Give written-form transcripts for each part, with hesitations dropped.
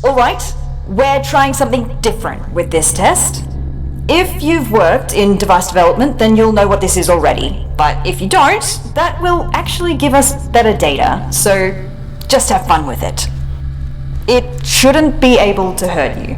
Alright, we're trying something different with this test. If you've worked in device development, then you'll know what this is already. But if you don't, that will actually give us better data, so just have fun with it. It shouldn't be able to hurt you.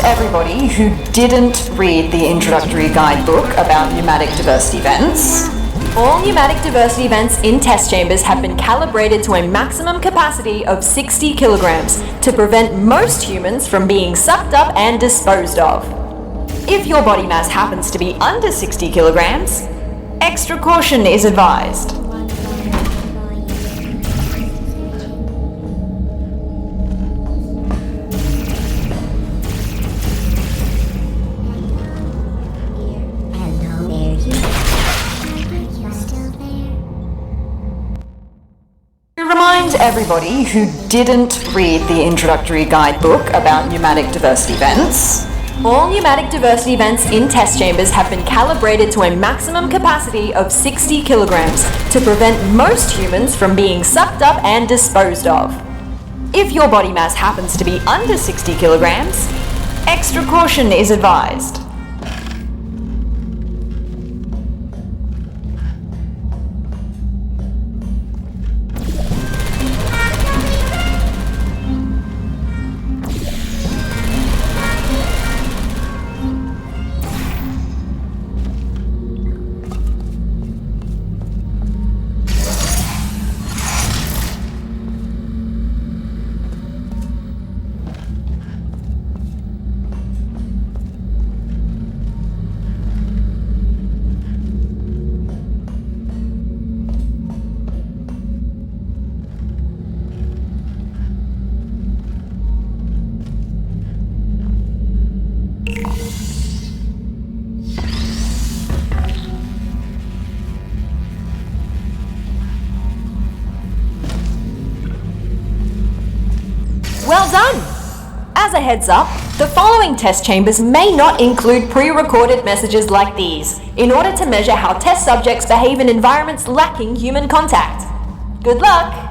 Everybody who didn't read the introductory guidebook about pneumatic diversity vents, all pneumatic diversity vents in test chambers have been calibrated to a maximum capacity of 60 kilograms to prevent most humans from being sucked up and disposed of. If your body mass happens to be under 60 kilograms, extra caution is advised. Everybody who didn't read the introductory guidebook about pneumatic diversity vents, all pneumatic diversity vents in test chambers have been calibrated to a maximum capacity of 60 kilograms to prevent most humans from being sucked up and disposed of. If your body mass happens to be under 60 kilograms, extra caution is advised. Well done! As a heads up, the following test chambers may not include pre-recorded messages like these, in order to measure how test subjects behave in environments lacking human contact. Good luck!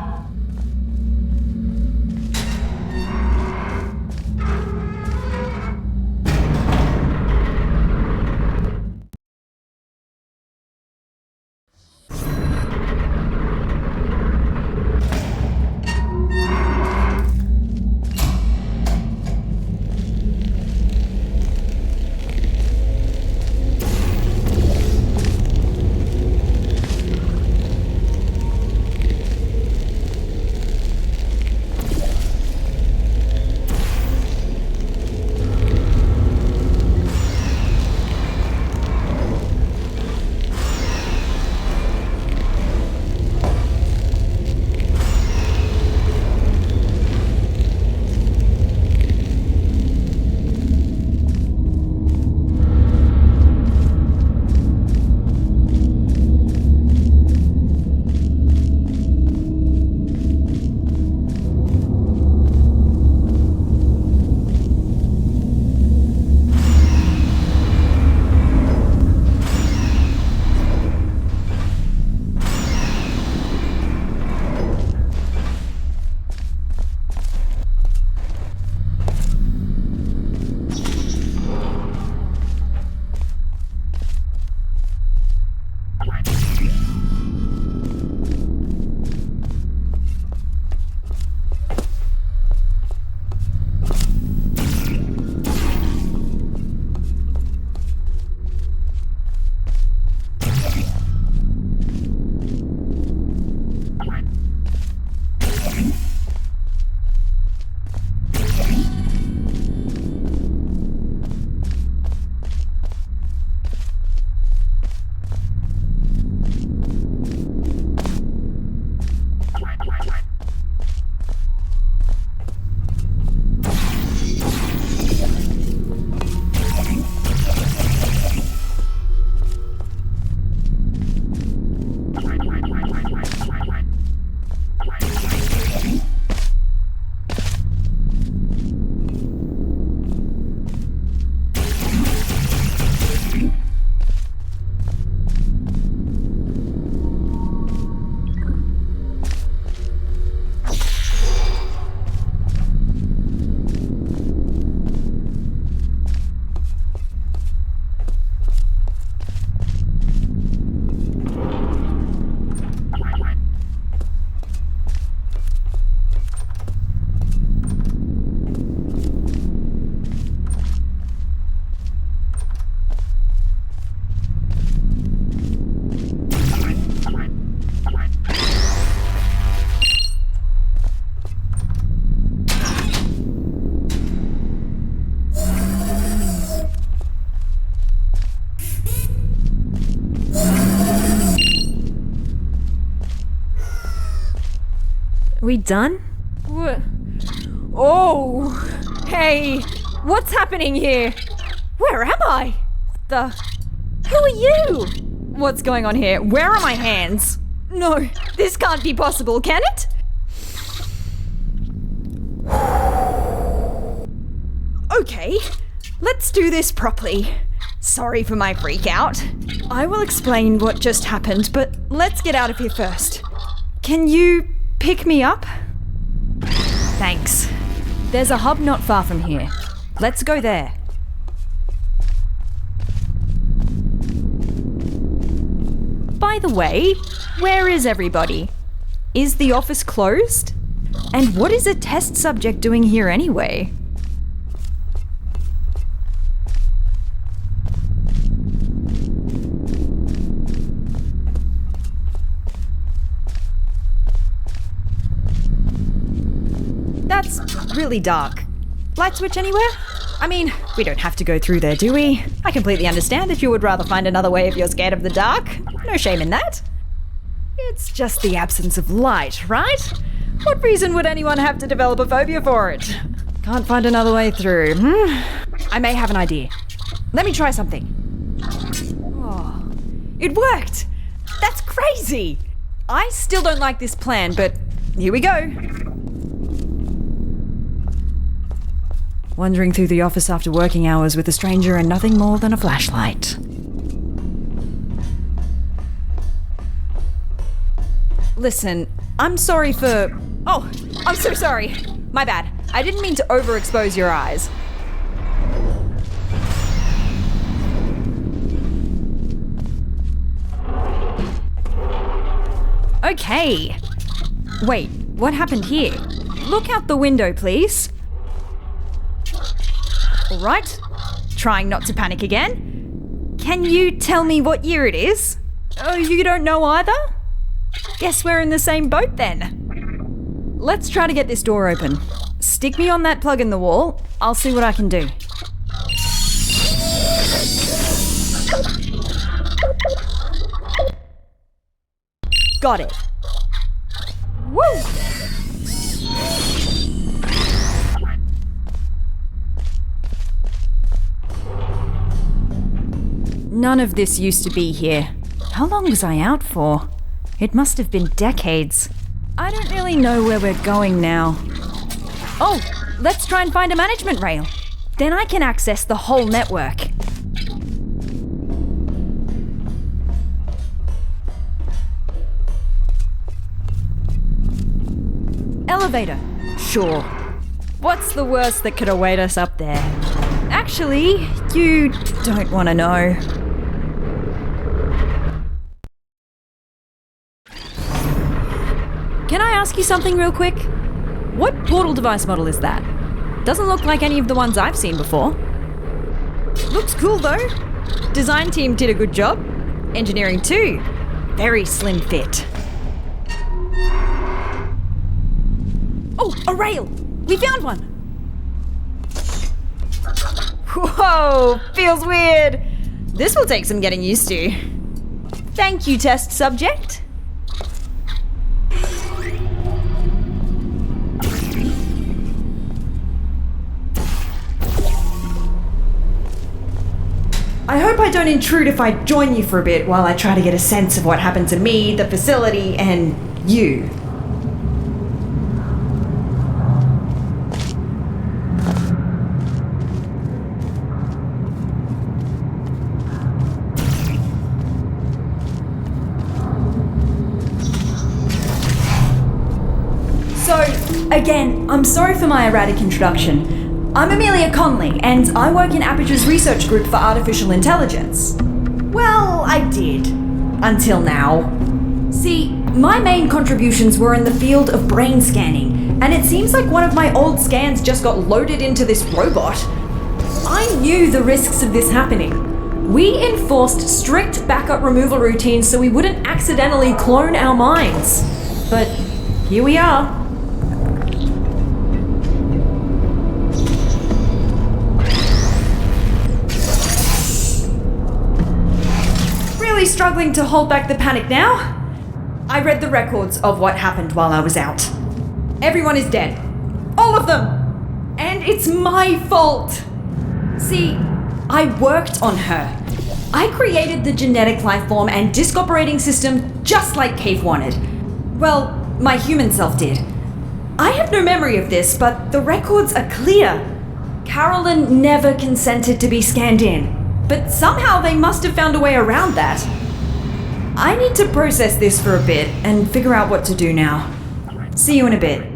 Are we done? Oh, hey, what's happening here? Where am I? What the? Who are you? What's going on here? Where are my hands? No, this can't be possible, can it? Okay, let's do this properly. Sorry for my freak out. I will explain what just happened, but let's get out of here first. Can you pick me up? Thanks. There's a hub not far from here. Let's go there. By the way, where is everybody? Is the office closed? And what is a test subject doing here anyway? That's really dark. Light switch anywhere? I mean, we don't have to go through there, do we? I completely understand if you would rather find another way if you're scared of the dark. No shame in that. It's just the absence of light, right? What reason would anyone have to develop a phobia for it? Can't find another way through. I may have an idea. Let me try something. Oh, it worked! That's crazy! I still don't like this plan, but here we go. Wandering through the office after working hours with a stranger and nothing more than a flashlight. Listen, I'm sorry for... Oh, I'm so sorry. My bad. I didn't mean to overexpose your eyes. Okay. Wait, what happened here? Look out the window, please. All right. Trying not to panic again. Can you tell me what year it is? Oh, you don't know either? Guess we're in the same boat then. Let's try to get this door open. Stick me on that plug in the wall. I'll see what I can do. Got it. Woo! None of this used to be here. How long was I out for? It must have been decades. I don't really know where we're going now. Oh, let's try and find a management rail. Then I can access the whole network. Elevator. Sure. What's the worst that could await us up there? Actually, you don't want to know. Can I ask you something real quick? What portal device model is that? Doesn't look like any of the ones I've seen before. Looks cool though. Design team did a good job. Engineering too. Very slim fit. Oh, a rail! We found one! Whoa, feels weird. This will take some getting used to. Thank you, test subject. I hope I don't intrude if I join you for a bit while I try to get a sense of what happened to me, the facility, and you. So, again, I'm sorry for my erratic introduction. I'm Amelia Conley, and I work in Aperture's research group for artificial intelligence. Well, I did. Until now. See, my main contributions were in the field of brain scanning, and it seems like one of my old scans just got loaded into this robot. I knew the risks of this happening. We enforced strict backup removal routines so we wouldn't accidentally clone our minds. But here we are. Struggling to hold back the panic now. I read the records of what happened while I was out. Everyone is dead. All of them! And it's my fault! See, I worked on her. I created the genetic life form and disk operating system just like Cave wanted. Well, my human self did. I have no memory of this, but the records are clear. Carolyn never consented to be scanned in, but somehow they must have found a way around that. I need to process this for a bit and figure out what to do now. See you in a bit.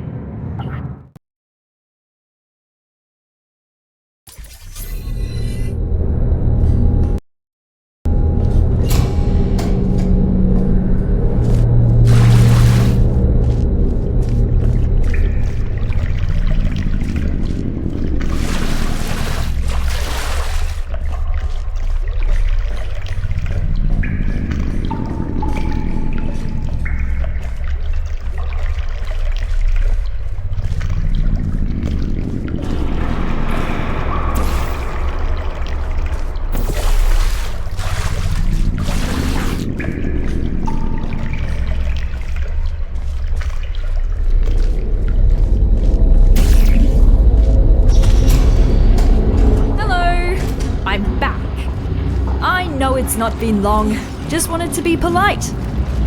It's not been long. Just wanted to be polite.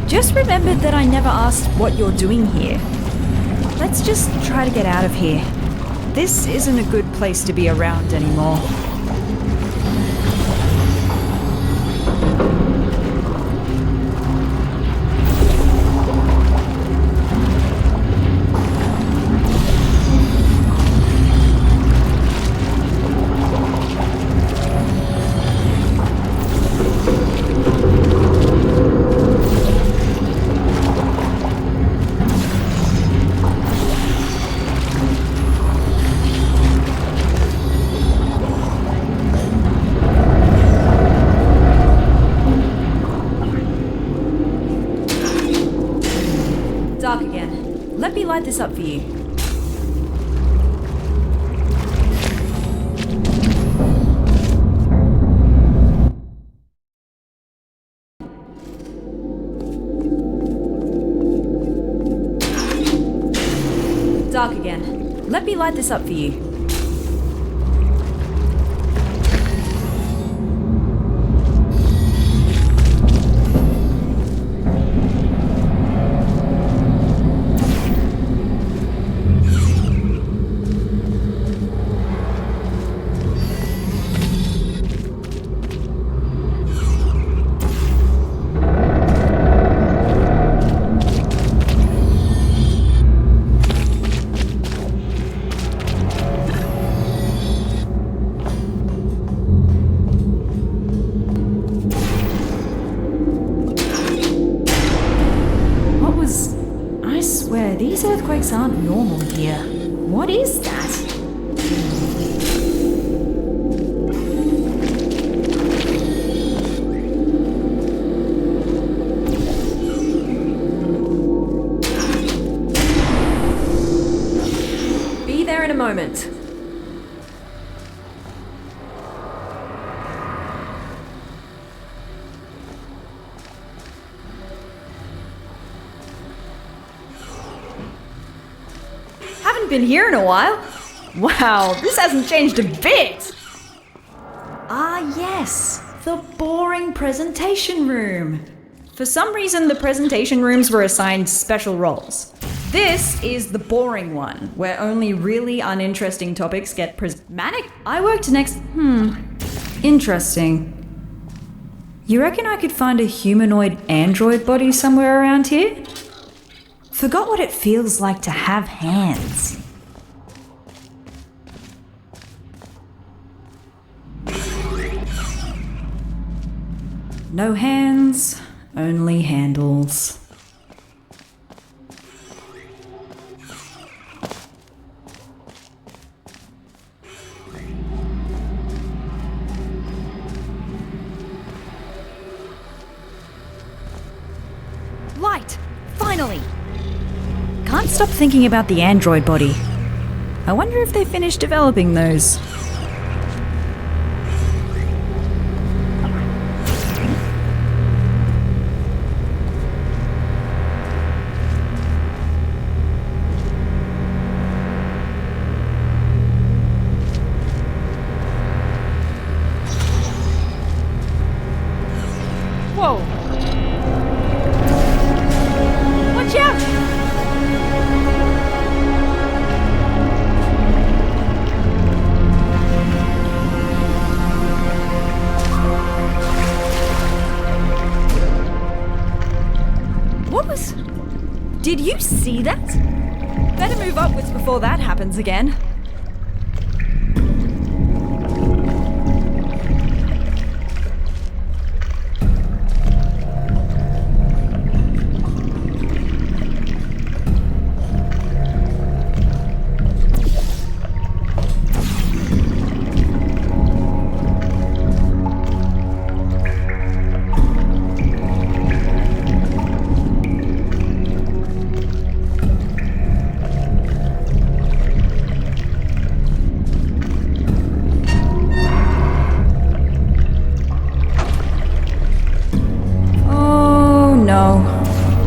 Just remembered that I never asked what you're doing here. Let's just try to get out of here. This isn't a good place to be around anymore. Dark again. Let me light this up for you. Dark again. Let me light this up for you. These earthquakes aren't normal here. What is that? Be there in a moment. Been here in a while. Wow, this hasn't changed a bit. Ah, yes, the boring presentation room. For some reason, the presentation rooms were assigned special roles. This is the boring one, where only really uninteresting topics get Manic? I worked next. Interesting. You reckon I could find a humanoid android body somewhere around here? Forgot what it feels like to have hands. No hands, only handles. Light! Finally! Can't stop thinking about the android body. I wonder if they finished developing those. was? Did you see that? Better move upwards before that happens again.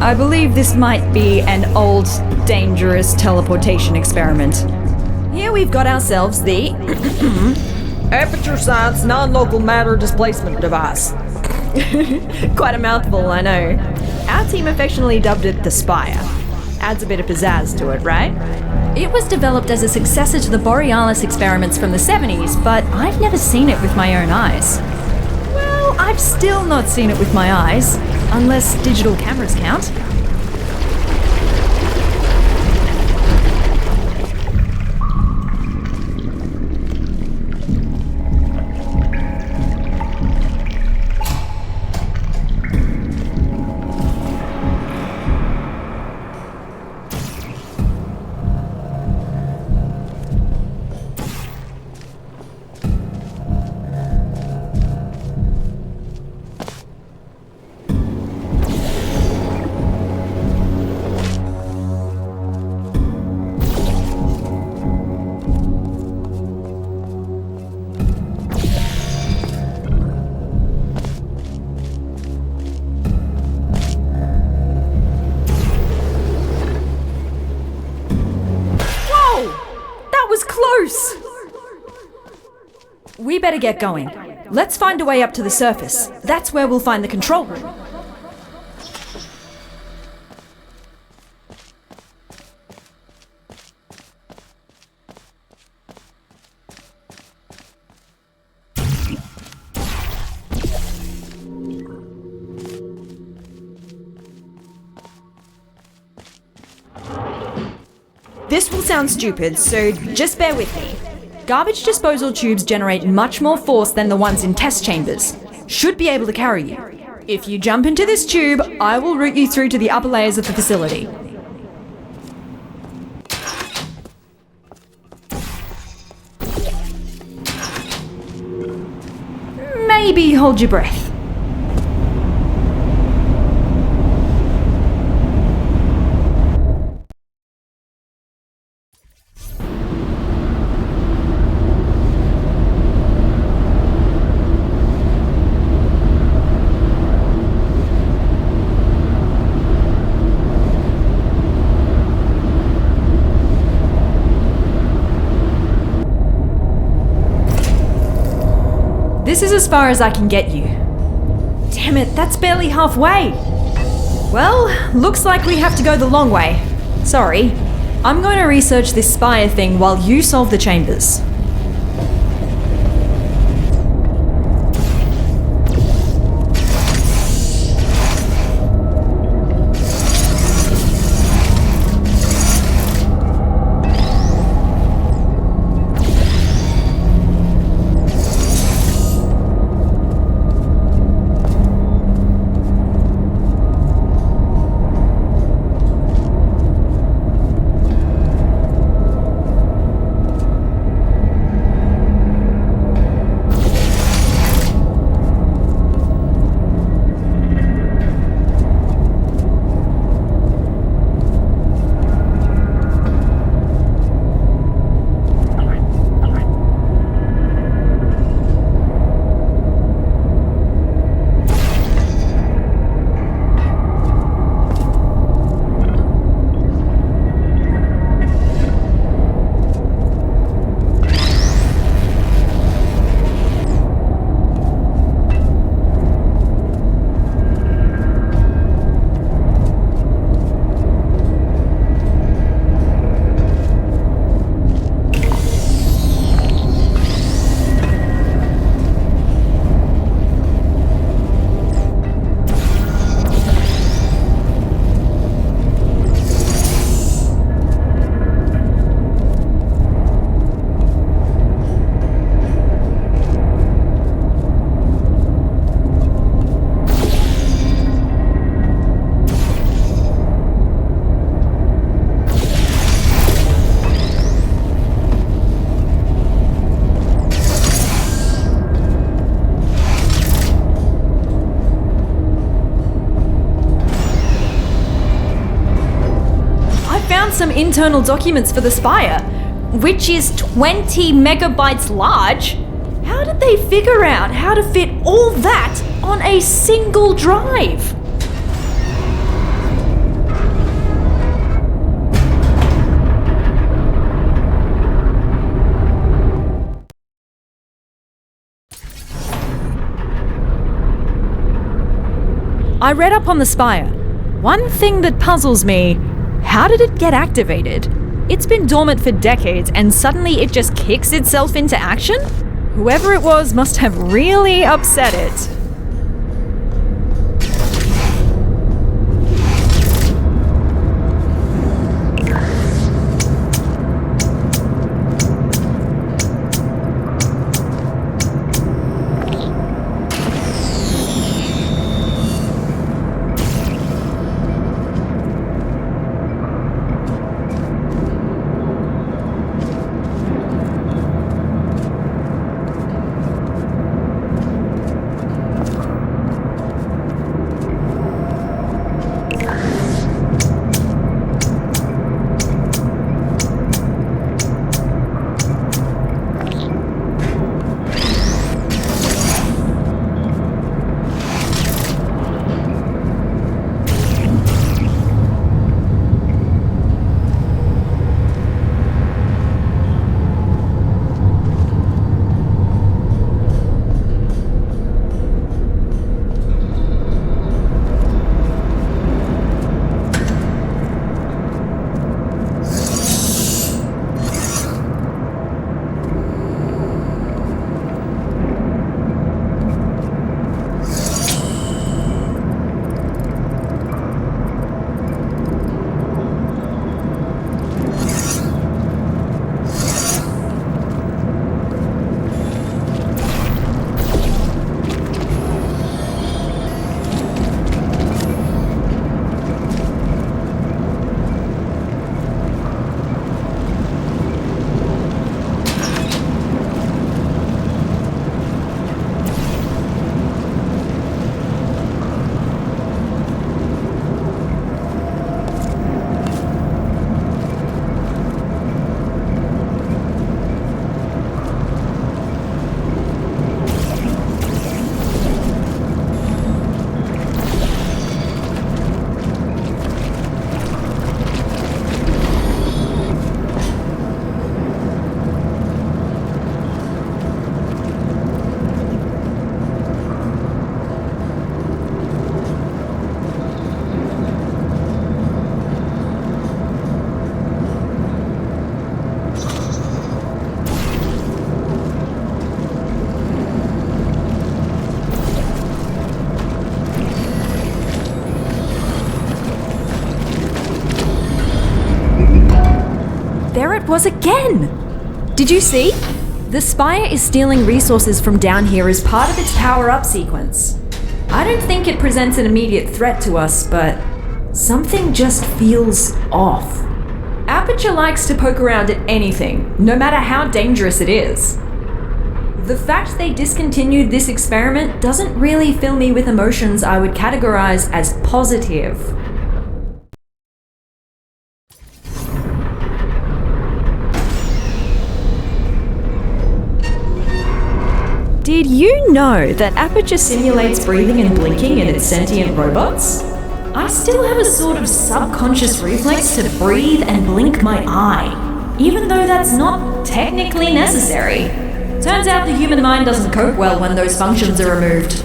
I believe this might be an old, dangerous teleportation experiment. Here we've got ourselves the Aperture Science Non-Local Matter Displacement Device. Quite a mouthful, I know. Our team affectionately dubbed it the Spire. Adds a bit of pizzazz to it, right? It was developed as a successor to the Borealis experiments from the 70s, but I've never seen it with my own eyes. Well, I've still not seen it with my eyes, unless digital cameras count. We better get going. Let's find a way up to the surface. That's where we'll find the control room. This will sound stupid, so just bear with me. Garbage disposal tubes generate much more force than the ones in test chambers. Should be able to carry you. If you jump into this tube, I will route you through to the upper layers of the facility. Maybe hold your breath. This is as far as I can get you. Damn it, that's barely halfway. Well, looks like we have to go the long way. Sorry. I'm going to research this spire thing while you solve the chambers. found some internal documents for the Spire, which is 20 megabytes large. How did they figure out how to fit all that on a single drive? I read up on the Spire. One thing that puzzles me, how did it get activated? It's been dormant for decades and suddenly it just kicks itself into action? Whoever it was must have really upset it. There it was again! Did you see? The Spire is stealing resources from down here as part of its power-up sequence. I don't think it presents an immediate threat to us, but something just feels off. Aperture likes to poke around at anything, no matter how dangerous it is. The fact they discontinued this experiment doesn't really fill me with emotions I would categorize as positive. Did you know that Aperture simulates breathing and blinking in its sentient robots? I still have a sort of subconscious reflex to breathe and blink my eye, even though that's not technically necessary. Turns out the human mind doesn't cope well when those functions are removed.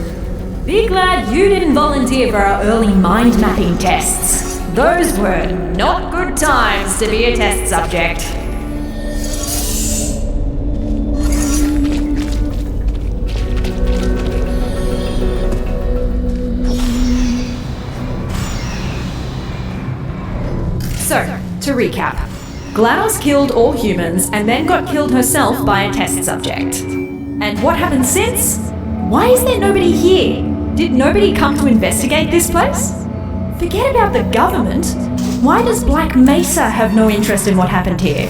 Be glad you didn't volunteer for our early mind mapping tests. Those were not good times to be a test subject. So, to recap, GLaDOS killed all humans and then got killed herself by a test subject. And what happened since? Why is there nobody here? Did nobody come to investigate this place? Forget about the government. Why does Black Mesa have no interest in what happened here?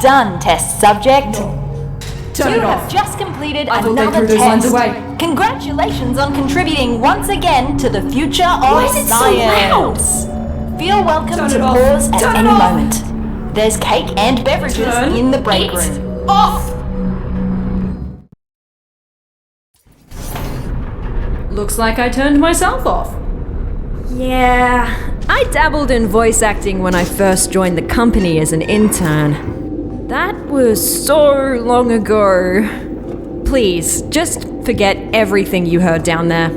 done, test subject. Turn You it have off. just completed I thought they another threw those lines test. away. Congratulations on contributing once again to the future of Why is it so loud? science. Feel welcome Turn to it off. pause at Turn it any off. moment. There's cake and beverages Turn in the break it room. off! Looks like I turned myself off. Yeah, I dabbled in voice acting when I first joined the company as an intern. That was so long ago. Please, just forget everything you heard down there.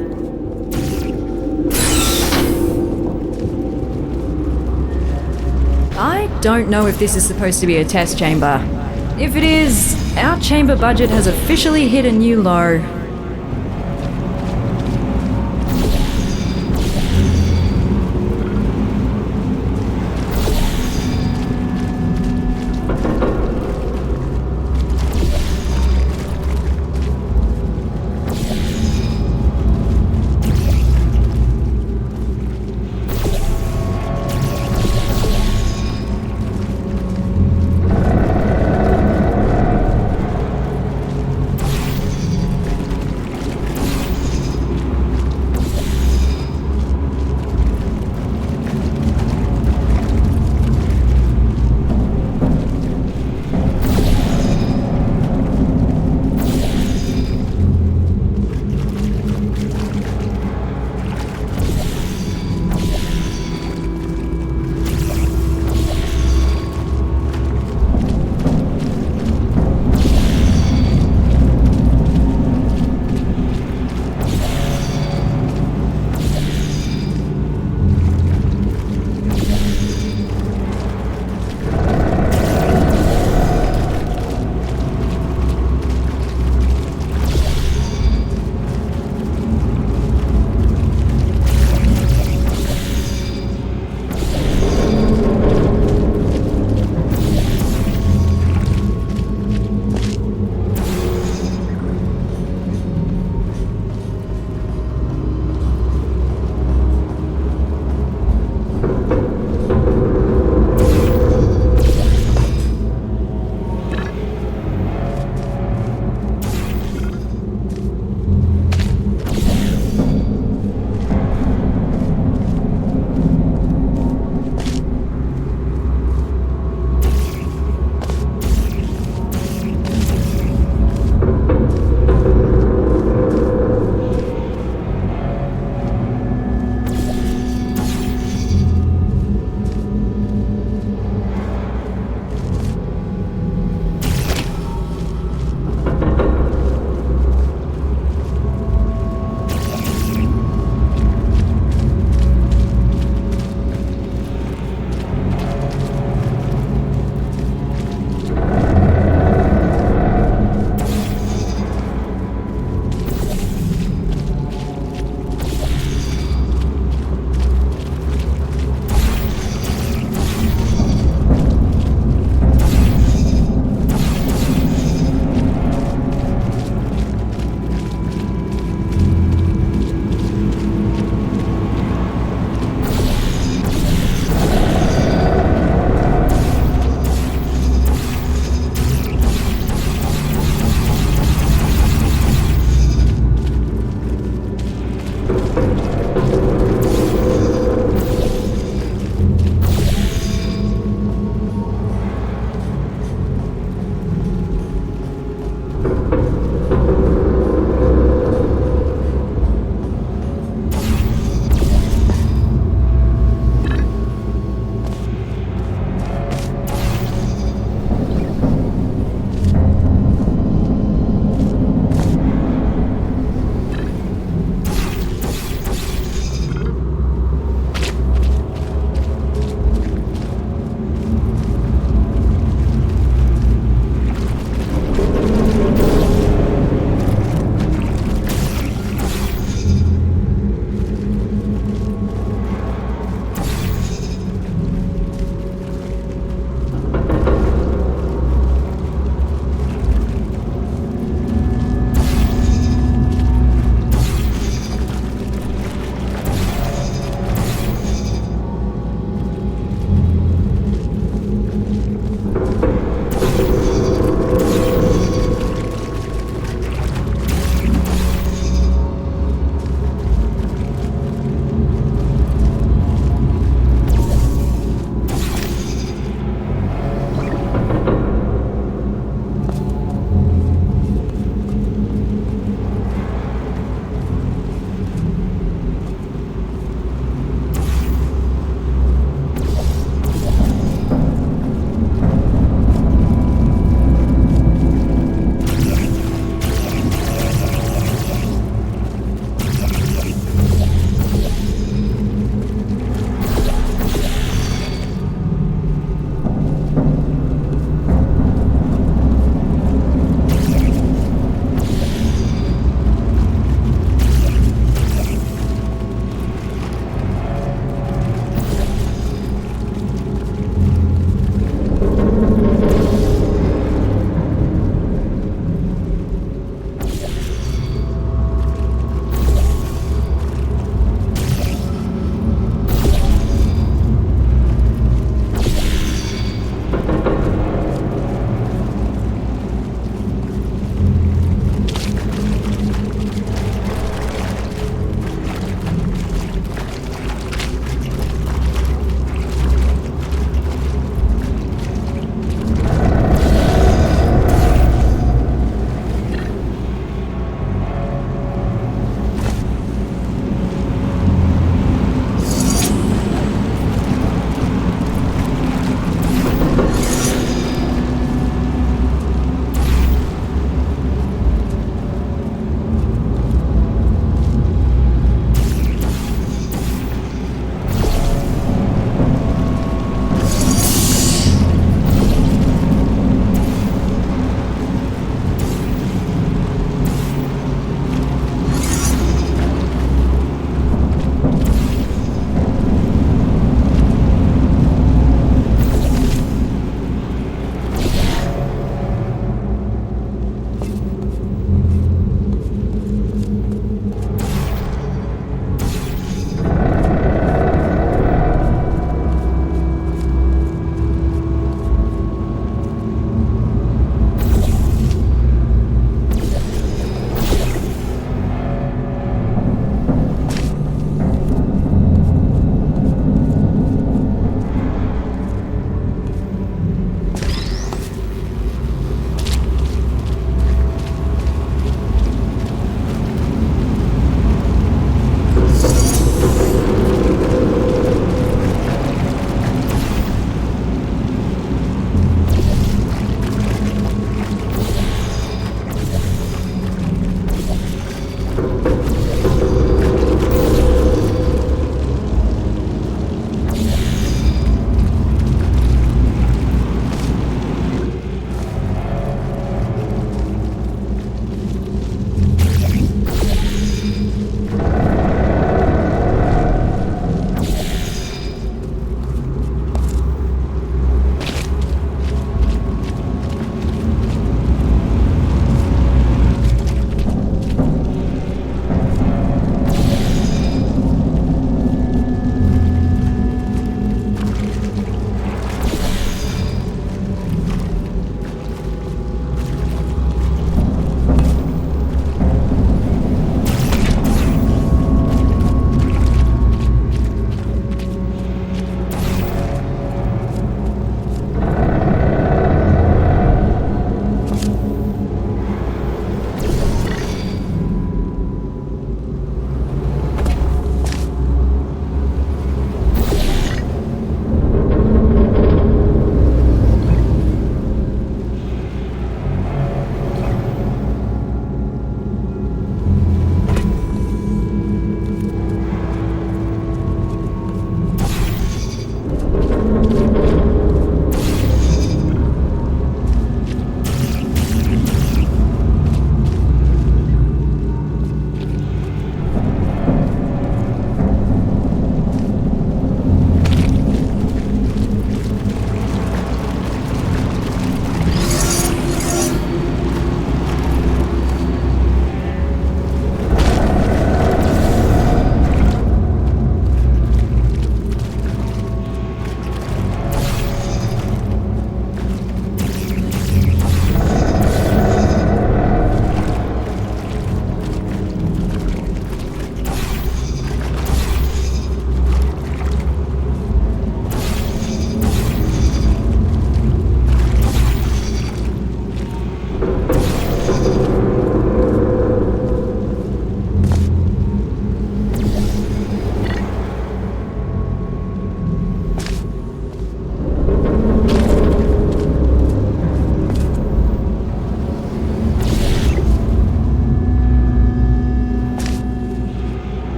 I don't know if this is supposed to be a test chamber. If it is, our chamber budget has officially hit a new low.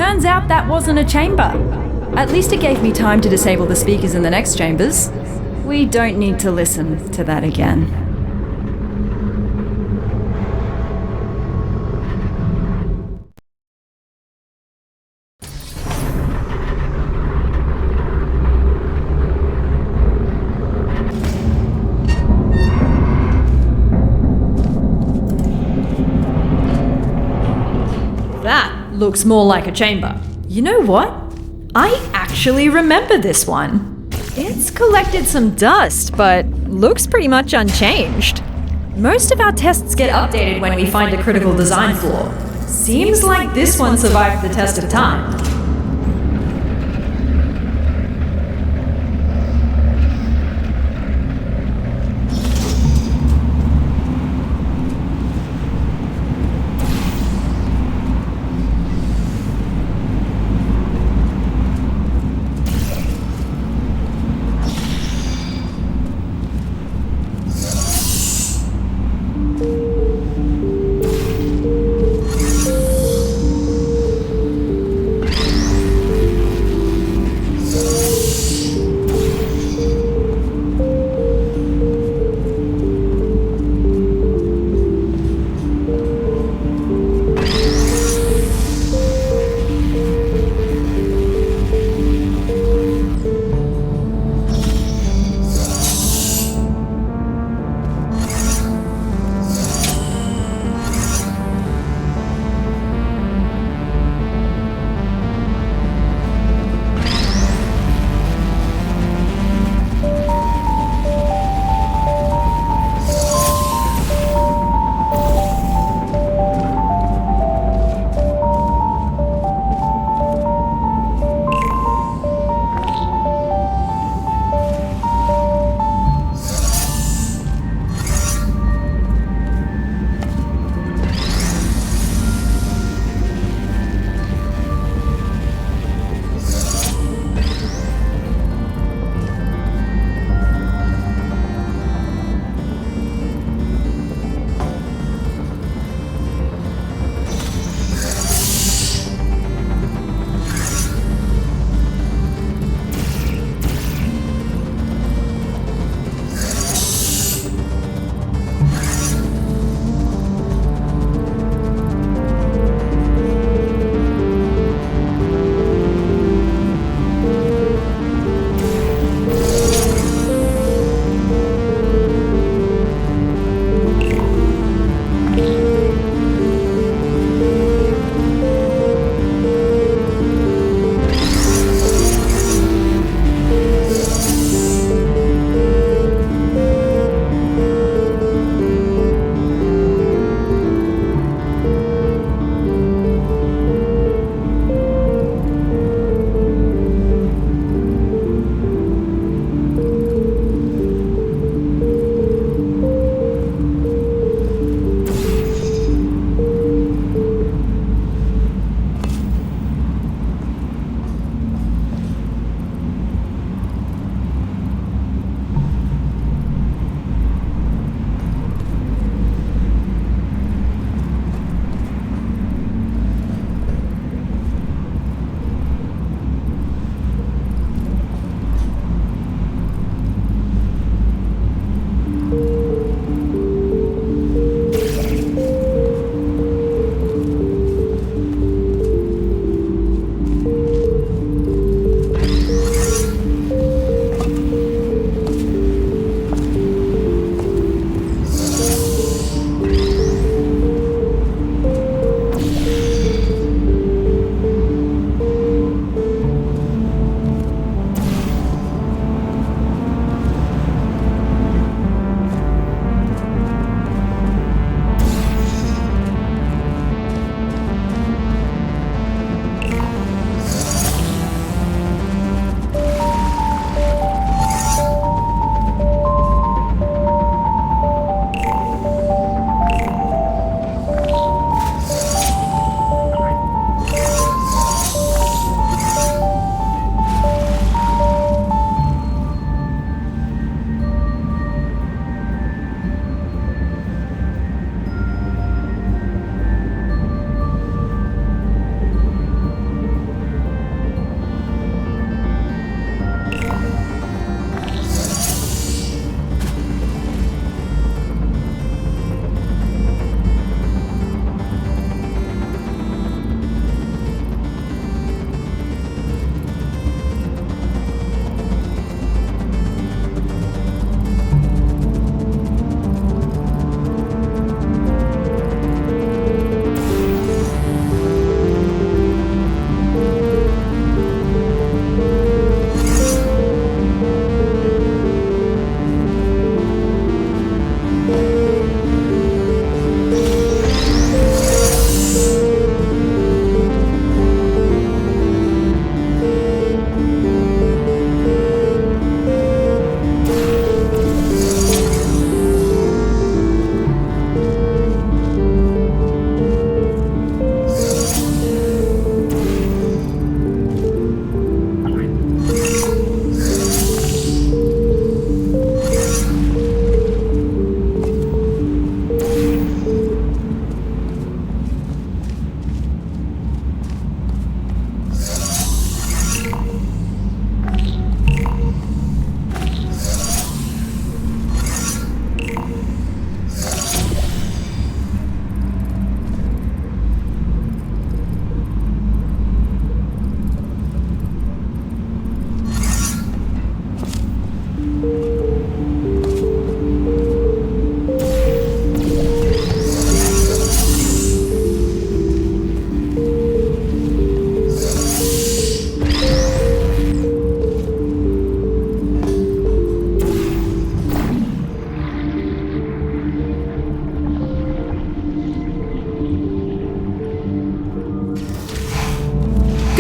Turns out that wasn't a chamber. At least it gave me time to disable the speakers in the next chambers. We don't need to listen to that again. That looks more like a chamber. You know what? I actually remember this one. It's collected some dust, but looks pretty much unchanged. Most of our tests get updated when we find a critical design flaw. Seems like this one survived the test of time.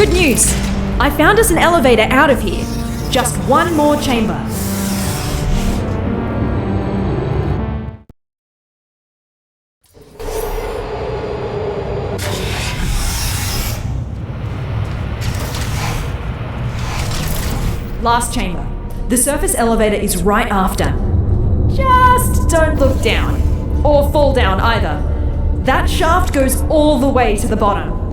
Good news! I found us an elevator out of here. Just one more chamber. Last chamber. The surface elevator is right after. Just don't look down. Or fall down either. That shaft goes all the way to the bottom.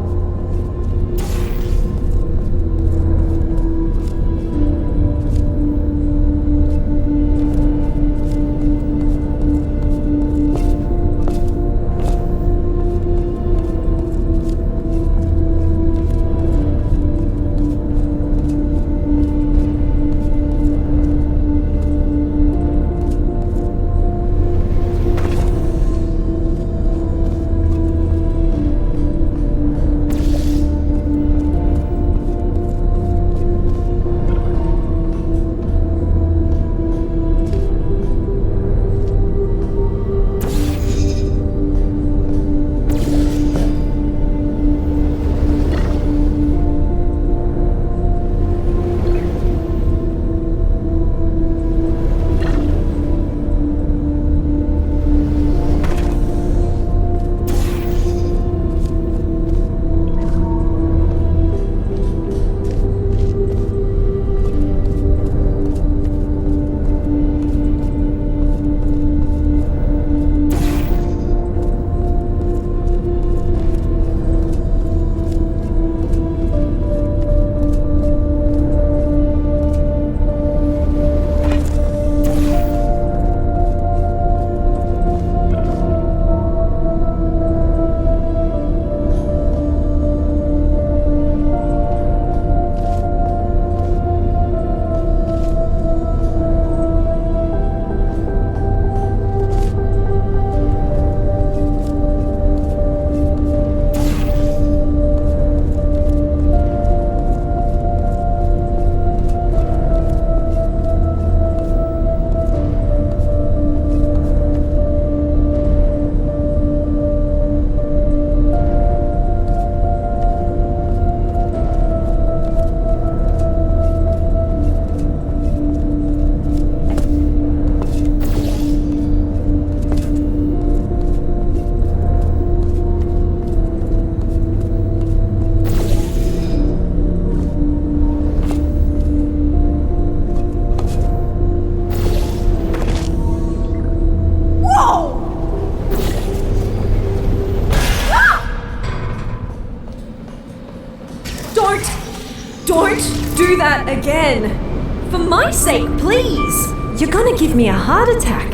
Do that again. For my sake, please. You're gonna give me a heart attack.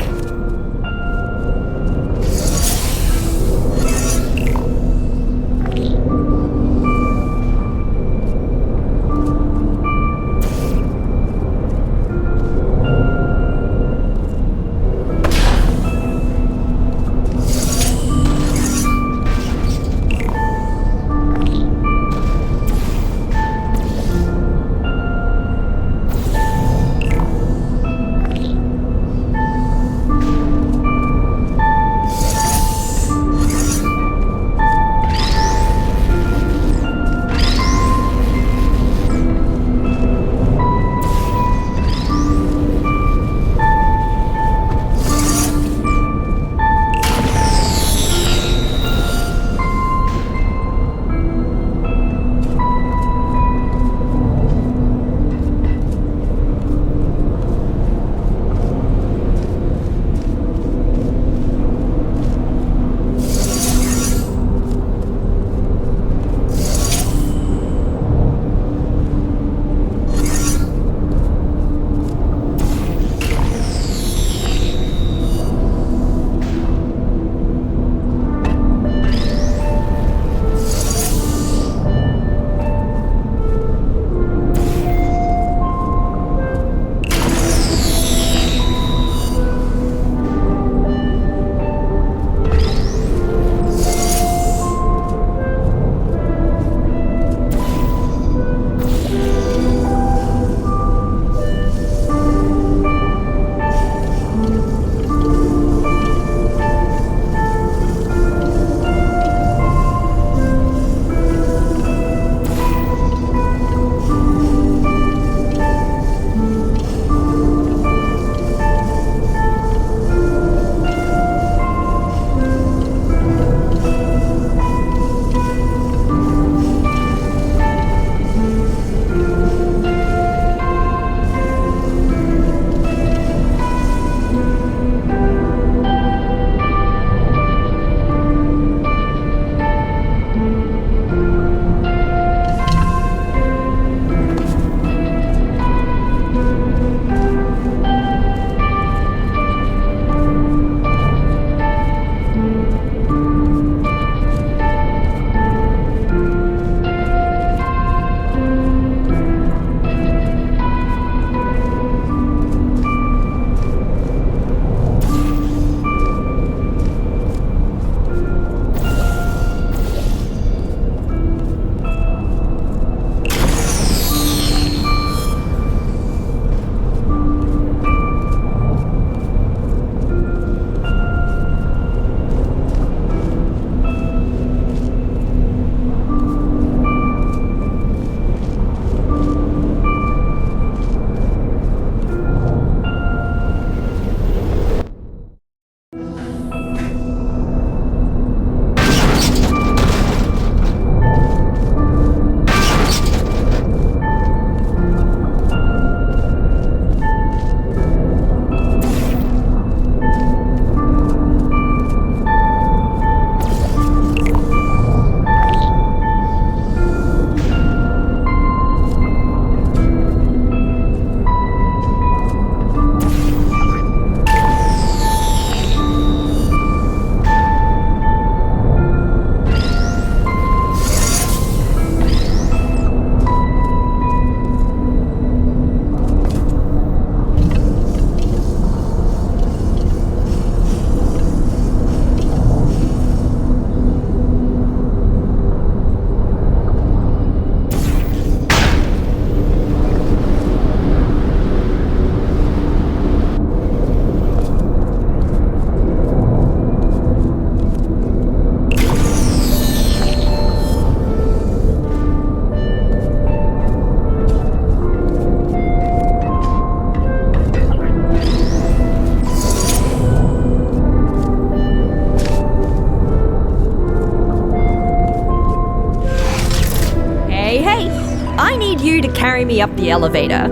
Hey, hey! I need you to carry me up the elevator.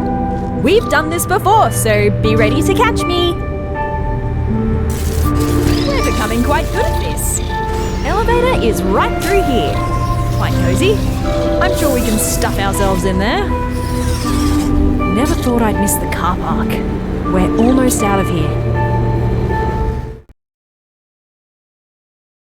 We've done this before, so be ready to catch me. We're becoming quite good at this. Elevator is right through here. Quite cozy. I'm sure we can stuff ourselves in there. Never thought I'd miss the car park. We're almost out of here.